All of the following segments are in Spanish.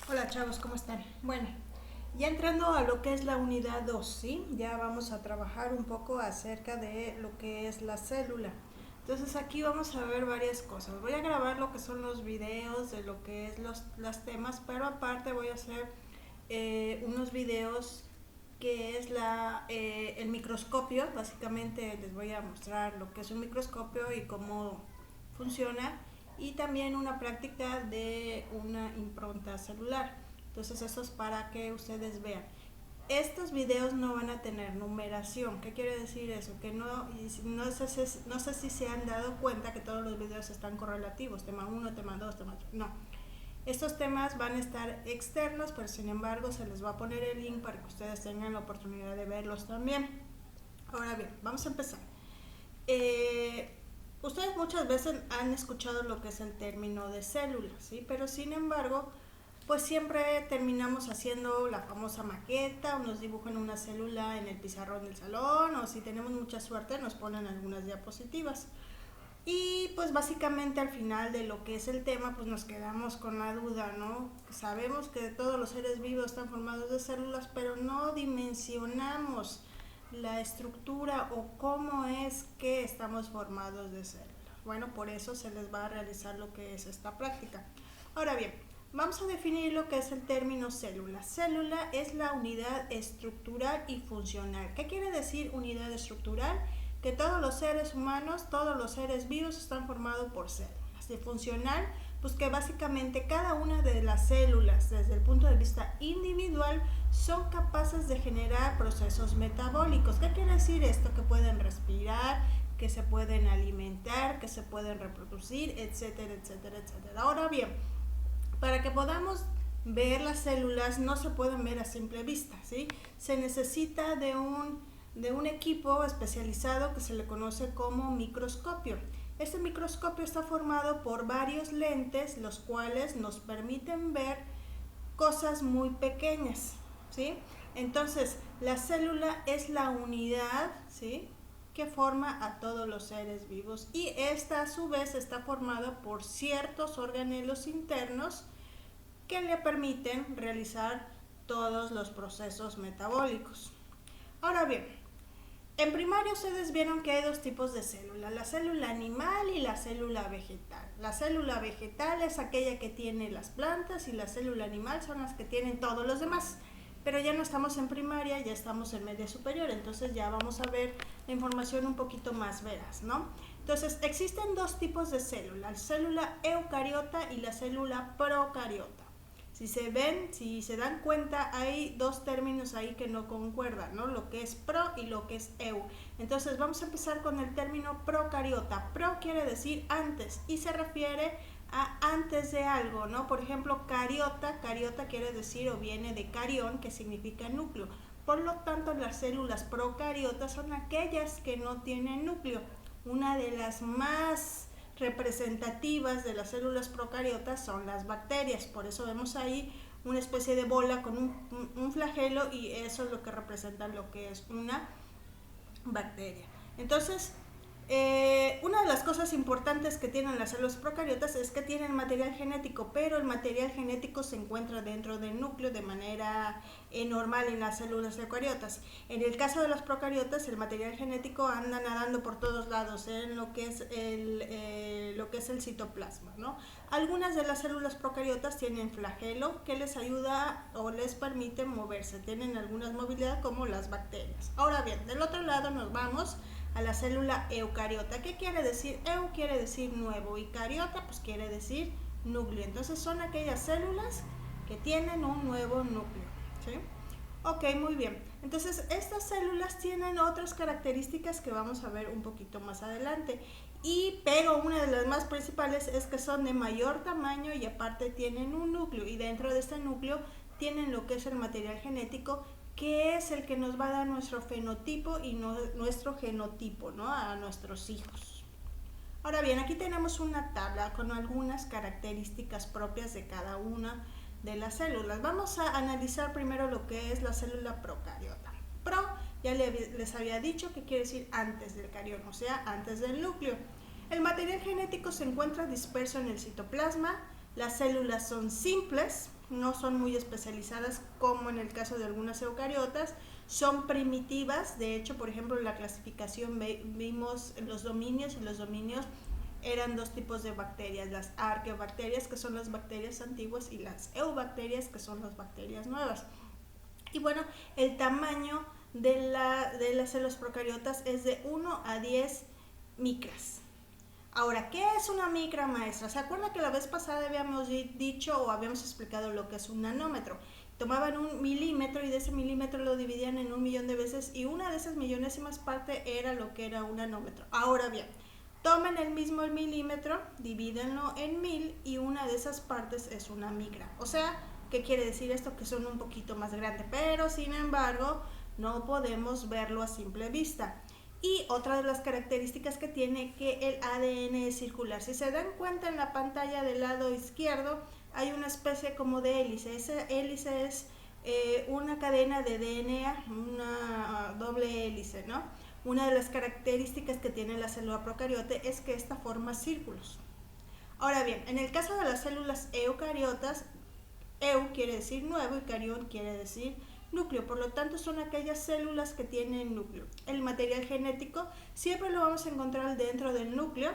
Hola chavos, ¿cómo están? Bueno, ya entrando a lo que es la unidad 2, ¿sí? Ya vamos a trabajar un poco acerca de lo que es la célula. Entonces aquí vamos a ver varias cosas. Voy a grabar lo que son los videos de lo que es los temas, pero aparte voy a hacer unos videos que es el microscopio. Básicamente les voy a mostrar lo que es un microscopio y cómo funciona, y también una práctica de una impronta celular. Entonces eso es para que ustedes vean. Estos videos no van a tener numeración. ¿Qué quiere decir eso? Que no sé si se han dado cuenta que todos los videos están correlativos, tema uno, tema 2, tema 3. No. Estos temas van a estar externos, pero sin embargo se les va a poner el link para que ustedes tengan la oportunidad de verlos también. Ahora bien, vamos a empezar. Ustedes muchas veces han escuchado lo que es el término de célula, ¿sí? Pero sin embargo, pues siempre terminamos haciendo la famosa maqueta, o nos dibujan una célula en el pizarrón del salón, o si tenemos mucha suerte nos ponen algunas diapositivas. Y pues básicamente al final de lo que es el tema, pues nos quedamos con la duda, ¿no? Sabemos que todos los seres vivos están formados de células, pero no dimensionamos la estructura o cómo es que estamos formados de células. Bueno, por eso se les va a realizar lo que es esta práctica. Ahora bien, vamos a definir lo que es el término célula. Célula es la unidad estructural y funcional. ¿Qué quiere decir unidad estructural? Que todos los seres humanos, todos los seres vivos están formados por células. De funcional, pues que básicamente cada una de las células, desde el punto de vista individual, son capaces de generar procesos metabólicos. ¿Qué quiere decir esto? Que pueden respirar, que se pueden alimentar, que se pueden reproducir, etcétera, etcétera, etcétera. Ahora bien, para que podamos ver las células, no se pueden ver a simple vista, ¿sí? Se necesita de un equipo especializado que se le conoce como microscopio. Este microscopio está formado por varios lentes, los cuales nos permiten ver cosas muy pequeñas, ¿sí? Entonces, la célula es la unidad, ¿sí?, que forma a todos los seres vivos, y esta a su vez está formada por ciertos organelos internos que le permiten realizar todos los procesos metabólicos. Ahora bien, en primaria ustedes vieron que hay dos tipos de célula, la célula animal y la célula vegetal. La célula vegetal es aquella que tiene las plantas y la célula animal son las que tienen todos los demás. Pero ya no estamos en primaria, ya estamos en media superior, entonces ya vamos a ver la información un poquito más veraz, ¿no? Entonces existen dos tipos de célula, la célula eucariota y la célula procariota. Si se dan cuenta, hay dos términos ahí que no concuerdan, ¿no? Lo que es pro y lo que es eu. Entonces vamos a empezar con el término procariota. Pro quiere decir antes y se refiere a antes de algo, ¿no? Por ejemplo, cariota quiere decir o viene de carión, que significa núcleo. Por lo tanto, las células procariotas son aquellas que no tienen núcleo. Una de las más representativas de las células procariotas son las bacterias, por eso vemos ahí una especie de bola con un flagelo, y eso es lo que representa lo que es una bacteria. Entonces, una de las cosas importantes que tienen las células procariotas es que tienen material genético, pero el material genético se encuentra dentro del núcleo de manera normal en las células eucariotas. En el caso de los procariotas, el material genético anda nadando por todos lados en lo que es el citoplasma, ¿no? Algunas de las células procariotas tienen flagelo que les ayuda o les permite moverse, tienen algunas movilidad como las bacterias. Ahora bien, del otro lado nos vamos a la célula eucariota. ¿Qué quiere decir? Eu quiere decir nuevo y cariota pues quiere decir núcleo. Entonces son aquellas células que tienen un nuevo núcleo, ¿sí? Ok, muy bien. Entonces estas células tienen otras características que vamos a ver un poquito más adelante. Pero una de las más principales es que son de mayor tamaño y aparte tienen un núcleo, y dentro de este núcleo tienen lo que es el material genético, que es el que nos va a dar nuestro fenotipo y nuestro genotipo, ¿no?, a nuestros hijos. Ahora bien, aquí tenemos una tabla con algunas características propias de cada una de las células. Vamos a analizar primero lo que es la célula procariota. Pro, ya les había dicho que quiere decir antes del carión, o sea, antes del núcleo. El material genético se encuentra disperso en el citoplasma, las células son simples, no son muy especializadas como en el caso de algunas eucariotas, son primitivas. De hecho, por ejemplo, en la clasificación vimos los dominios, y los dominios eran dos tipos de bacterias: las arqueobacterias, que son las bacterias antiguas, y las eubacterias, que son las bacterias nuevas. Y bueno, el tamaño de las células procariotas es de 1 a 10 micras. Ahora, ¿qué es una micra, maestra? ¿Se acuerda que la vez pasada habíamos dicho o habíamos explicado lo que es un nanómetro? Tomaban un milímetro y de ese milímetro lo dividían en 1.000.000 de veces, y una de esas millonésimas partes era lo que era un nanómetro. Ahora bien, tomen el mismo milímetro, divídenlo en 1000 y una de esas partes es una micra. O sea, ¿qué quiere decir esto? Que son un poquito más grandes, pero sin embargo no podemos verlo a simple vista. Y otra de las características que tiene, que el ADN es circular. Si se dan cuenta, en la pantalla del lado izquierdo hay una especie como de hélice. Esa hélice es una cadena de DNA, una doble hélice, ¿no? Una de las características que tiene la célula procariote es que esta forma círculos. Ahora bien, en el caso de las células eucariotas, eu quiere decir nuevo y carión quiere decir núcleo, por lo tanto son aquellas células que tienen núcleo. El material genético siempre lo vamos a encontrar dentro del núcleo.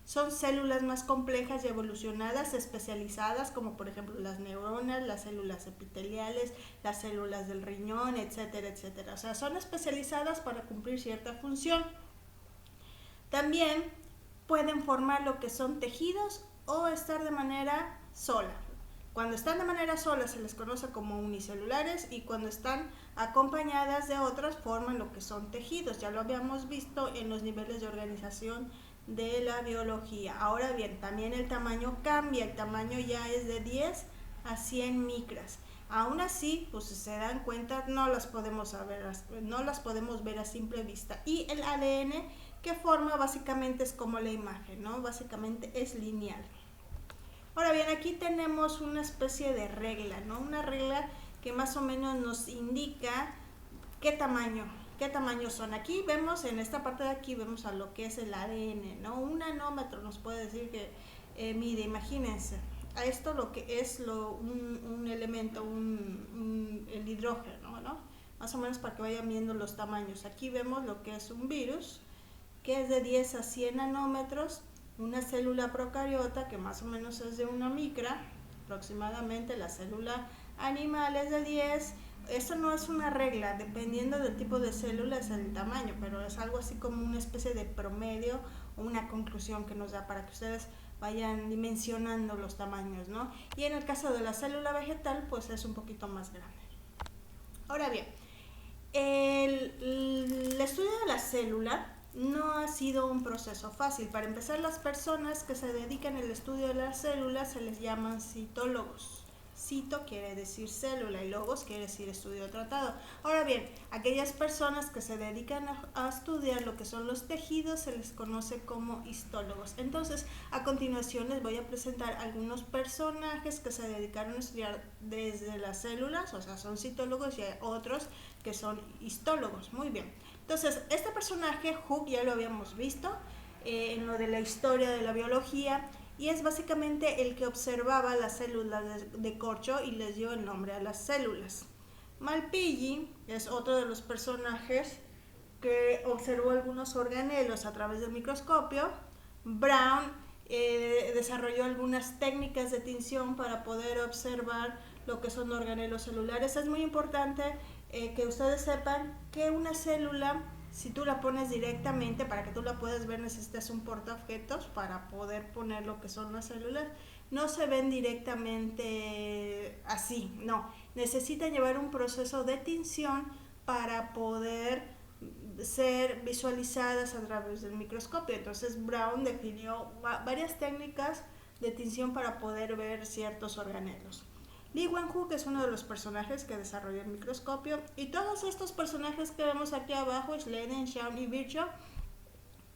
Son células más complejas y evolucionadas, especializadas, como por ejemplo las neuronas, las células epiteliales, las células del riñón, etcétera, etcétera. O sea, son especializadas para cumplir cierta función. También pueden formar lo que son tejidos o estar de manera sola. Cuando están de manera sola se les conoce como unicelulares, y cuando están acompañadas de otras forman lo que son tejidos. Ya lo habíamos visto en los niveles de organización de la biología. Ahora bien, también el tamaño cambia. El tamaño ya es de 10 a 100 micras. Aún así, pues si se dan cuenta, no las podemos ver a simple vista. Y el ADN que forma básicamente es como la imagen, ¿no? Básicamente es lineal. Ahora bien, aquí tenemos una especie de regla, ¿no? Una regla que más o menos nos indica qué tamaño son. Aquí vemos, en esta parte de aquí, vemos a lo que es el ADN, ¿no? Un nanómetro nos puede decir que mide, imagínense, a esto lo que es un elemento, el hidrógeno, ¿no? Más o menos para que vayan viendo los tamaños. Aquí vemos lo que es un virus, que es de 10 a 100 nanómetros. Una célula procariota, que más o menos es de una micra aproximadamente. La célula animal es de 10. Esto no es una regla, dependiendo del tipo de célula es el tamaño, pero es algo así como una especie de promedio o una conclusión que nos da para que ustedes vayan dimensionando los tamaños, ¿no? Y en el caso de la célula vegetal, pues es un poquito más grande. Ahora bien, el estudio de la célula no ha sido un proceso fácil. Para empezar, las personas que se dedican al estudio de las células se les llaman citólogos. Cito quiere decir célula y logos quiere decir estudio o tratado. Ahora bien, aquellas personas que se dedican a estudiar lo que son los tejidos se les conoce como histólogos. Entonces, a continuación les voy a presentar algunos personajes que se dedicaron a estudiar desde las células, o sea, son citólogos, y hay otros que son histólogos. Muy bien. Entonces, este personaje, Hooke, ya lo habíamos visto en lo de la historia de la biología, y es básicamente el que observaba las células de corcho y les dio el nombre a las células. Malpighi es otro de los personajes que observó algunos organelos a través del microscopio. Brown desarrolló algunas técnicas de tinción para poder observar lo que son organelos celulares. Es muy importante que ustedes sepan que una célula, si tú la pones directamente, para que tú la puedas ver, necesitas un portaobjetos para poder poner lo que son las células. No se ven directamente así, no. Necesitan llevar un proceso de tinción para poder ser visualizadas a través del microscopio. Entonces Brown definió varias técnicas de tinción para poder ver ciertos organelos. Lee Wan-Hoo, que es uno de los personajes que desarrolló el microscopio, y todos estos personajes que vemos aquí abajo, Schleiden, Shawn y Virchow,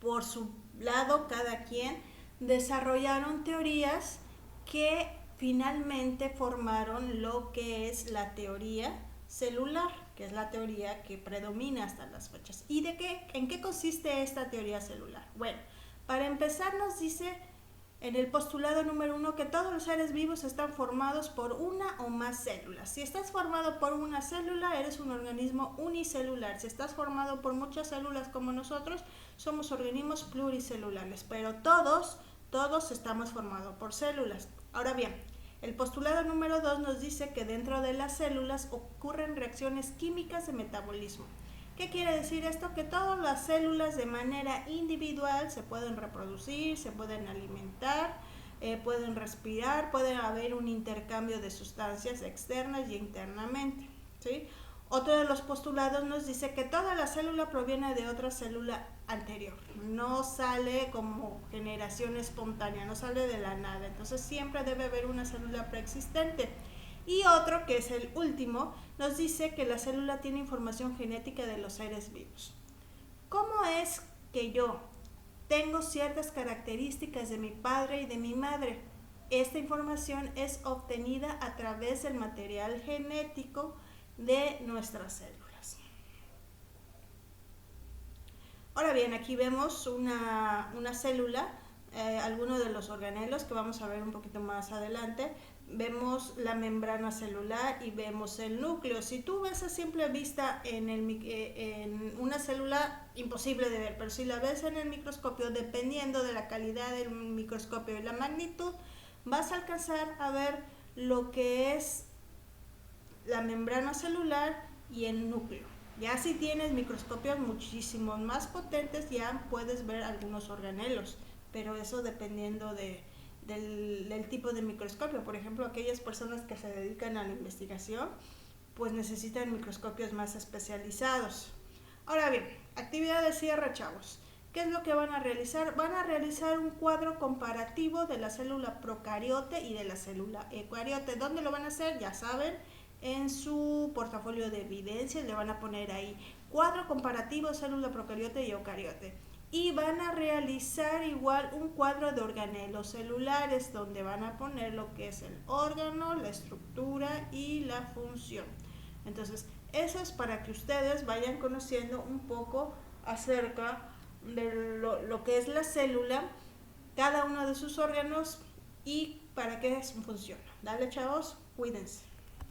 por su lado, cada quien desarrollaron teorías que finalmente formaron lo que es la teoría celular, que es la teoría que predomina hasta las fechas. ¿Y en qué consiste esta teoría celular? Bueno, para empezar nos dice en el postulado número 1 que todos los seres vivos están formados por una o más células. Si estás formado por una célula, eres un organismo unicelular. Si estás formado por muchas células como nosotros, somos organismos pluricelulares, pero todos estamos formados por células. Ahora bien, el postulado número 2 nos dice que dentro de las células ocurren reacciones químicas de metabolismo. ¿Qué quiere decir esto? Que todas las células de manera individual se pueden reproducir, se pueden alimentar, pueden respirar, puede haber un intercambio de sustancias externas y internamente, ¿sí? Otro de los postulados nos dice que toda la célula proviene de otra célula anterior, no sale como generación espontánea, no sale de la nada, entonces siempre debe haber una célula preexistente. Y otro, que es el último, nos dice que la célula tiene información genética de los seres vivos. ¿Cómo es que yo tengo ciertas características de mi padre y de mi madre? Esta información es obtenida a través del material genético de nuestras células. Ahora bien, aquí vemos una célula, algunos de los organelos que vamos a ver un poquito más adelante. Vemos la membrana celular y vemos el núcleo. Si tú ves a simple vista en una célula, imposible de ver, pero si la ves en el microscopio, dependiendo de la calidad del microscopio y la magnitud, vas a alcanzar a ver lo que es la membrana celular y el núcleo. Ya si tienes microscopios muchísimo más potentes, ya puedes ver algunos organelos, pero eso dependiendo del tipo de microscopio. Por ejemplo, aquellas personas que se dedican a la investigación, pues necesitan microscopios más especializados. Ahora bien, actividad de cierre, chavos. ¿Qué es lo que van a realizar? Van a realizar un cuadro comparativo de la célula procariote y de la célula eucariote. ¿Dónde lo van a hacer? Ya saben, en su portafolio de evidencias le van a poner ahí cuadro comparativo célula procariote y eucariote. Y van a realizar igual un cuadro de organelos celulares donde van a poner lo que es el órgano, la estructura y la función. Entonces, eso es para que ustedes vayan conociendo un poco acerca de lo que es la célula, cada uno de sus órganos y para qué funciona. Dale, chavos, cuídense.